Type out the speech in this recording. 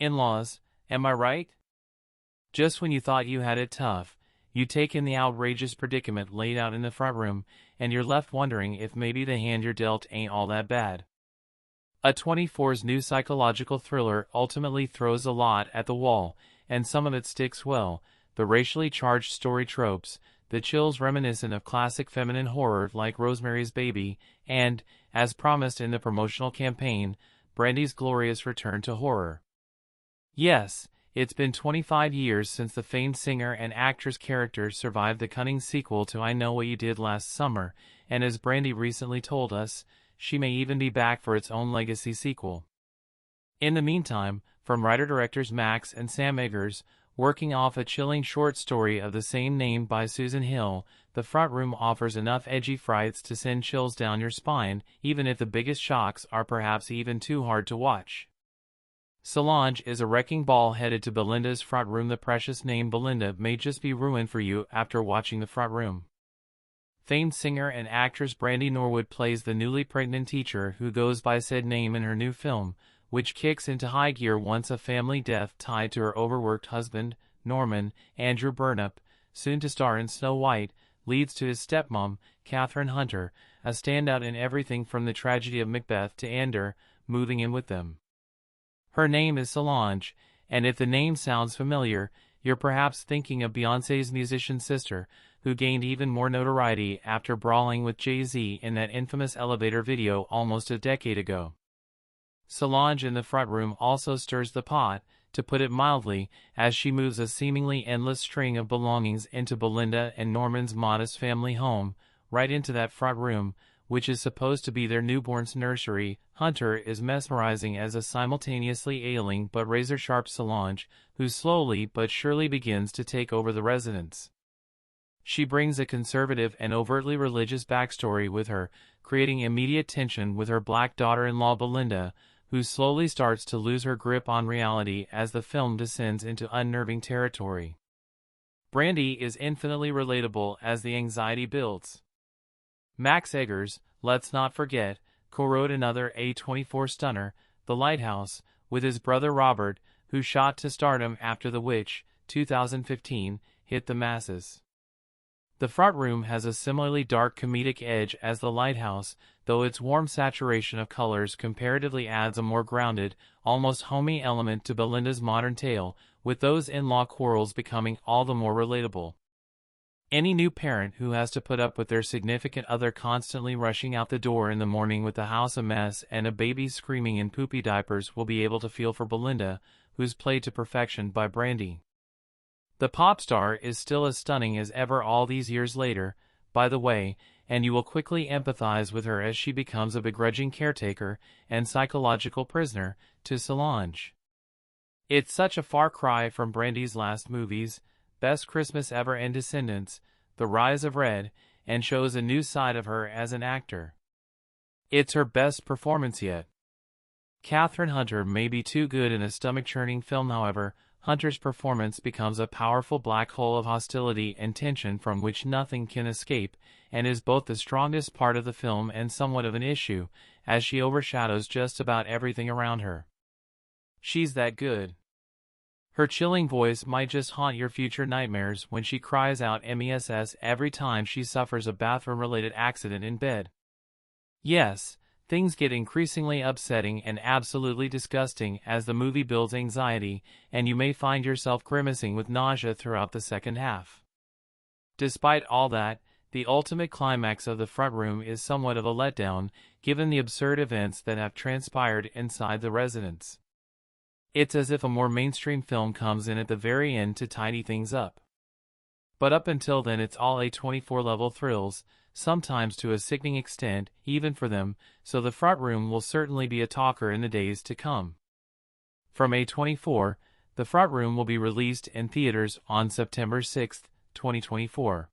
In-laws, am I right? Just when you thought you had it tough, you take in the outrageous predicament laid out in the front room, and you're left wondering if maybe the hand you're dealt ain't all that bad. A24's new psychological thriller ultimately throws a lot at the wall, and some of it sticks well. The racially charged story tropes, the chills reminiscent of classic feminine horror like Rosemary's Baby, and, as promised in the promotional campaign, Brandy's glorious return to horror. Yes, it's been 25 years since the famed singer and actress character survived the cunning sequel to I Know What You Did Last Summer, and as Brandy recently told us, she may even be back for its own legacy sequel. In the meantime, from writer-directors Max and Sam Eggers, working off a chilling short story of the same name by Susan Hill, The Front Room offers enough edgy frights to send chills down your spine, even if the biggest shocks are perhaps even too hard to watch. Solange is a wrecking ball headed to Belinda's front room. The precious name Belinda may just be ruined for you after watching The Front Room. Famed singer and actress Brandy Norwood plays the newly pregnant teacher who goes by said name in her new film, which kicks into high gear once a family death tied to her overworked husband, Norman, Andrew Burnup, soon to star in Snow White, leads to his stepmom, Catherine Hunter, a standout in everything from the tragedy of Macbeth to Ander, moving in with them. Her name is Solange, and if the name sounds familiar, you're perhaps thinking of Beyoncé's musician sister, who gained even more notoriety after brawling with Jay-Z in that infamous elevator video almost a decade ago. Solange in The Front Room also stirs the pot, to put it mildly, as she moves a seemingly endless string of belongings into Belinda and Norman's modest family home, right into that front room, which is supposed to be their newborn's nursery. Hunter is mesmerizing as a simultaneously ailing but razor-sharp Solange, who slowly but surely begins to take over the residence. She brings a conservative and overtly religious backstory with her, creating immediate tension with her black daughter-in-law Belinda, who slowly starts to lose her grip on reality as the film descends into unnerving territory. Brandy is infinitely relatable as the anxiety builds. Max Eggers, let's not forget, co-wrote another A24 stunner, The Lighthouse, with his brother Robert, who shot to stardom after The Witch, 2015, hit the masses. The Front Room has a similarly dark comedic edge as The Lighthouse, though its warm saturation of colors comparatively adds a more grounded, almost homey element to Belinda's modern tale, with those in-law quarrels becoming all the more relatable. Any new parent who has to put up with their significant other constantly rushing out the door in the morning with the house a mess and a baby screaming in poopy diapers will be able to feel for Belinda, who's played to perfection by Brandy. The pop star is still as stunning as ever all these years later, by the way, and you will quickly empathize with her as she becomes a begrudging caretaker and psychological prisoner to Solange. It's such a far cry from Brandy's last movies, Best Christmas Ever and Descendants, The Rise of Red, and shows a new side of her as an actor. It's her best performance yet. Catherine Hunter may be too good in a stomach-churning film. However, Hunter's performance becomes a powerful black hole of hostility and tension from which nothing can escape, and is both the strongest part of the film and somewhat of an issue, as she overshadows just about everything around her. She's that good. Her chilling voice might just haunt your future nightmares when she cries out MESS every time she suffers a bathroom-related accident in bed. Yes, things get increasingly upsetting and absolutely disgusting as the movie builds anxiety, and you may find yourself grimacing with nausea throughout the second half. Despite all that, the ultimate climax of The Front Room is somewhat of a letdown, given the absurd events that have transpired inside the residence. It's as if a more mainstream film comes in at the very end to tidy things up. But up until then it's all A24 level thrills, sometimes to a sickening extent, even for them, so The Front Room will certainly be a talker in the days to come. From A24, The Front Room will be released in theaters on September 6, 2024.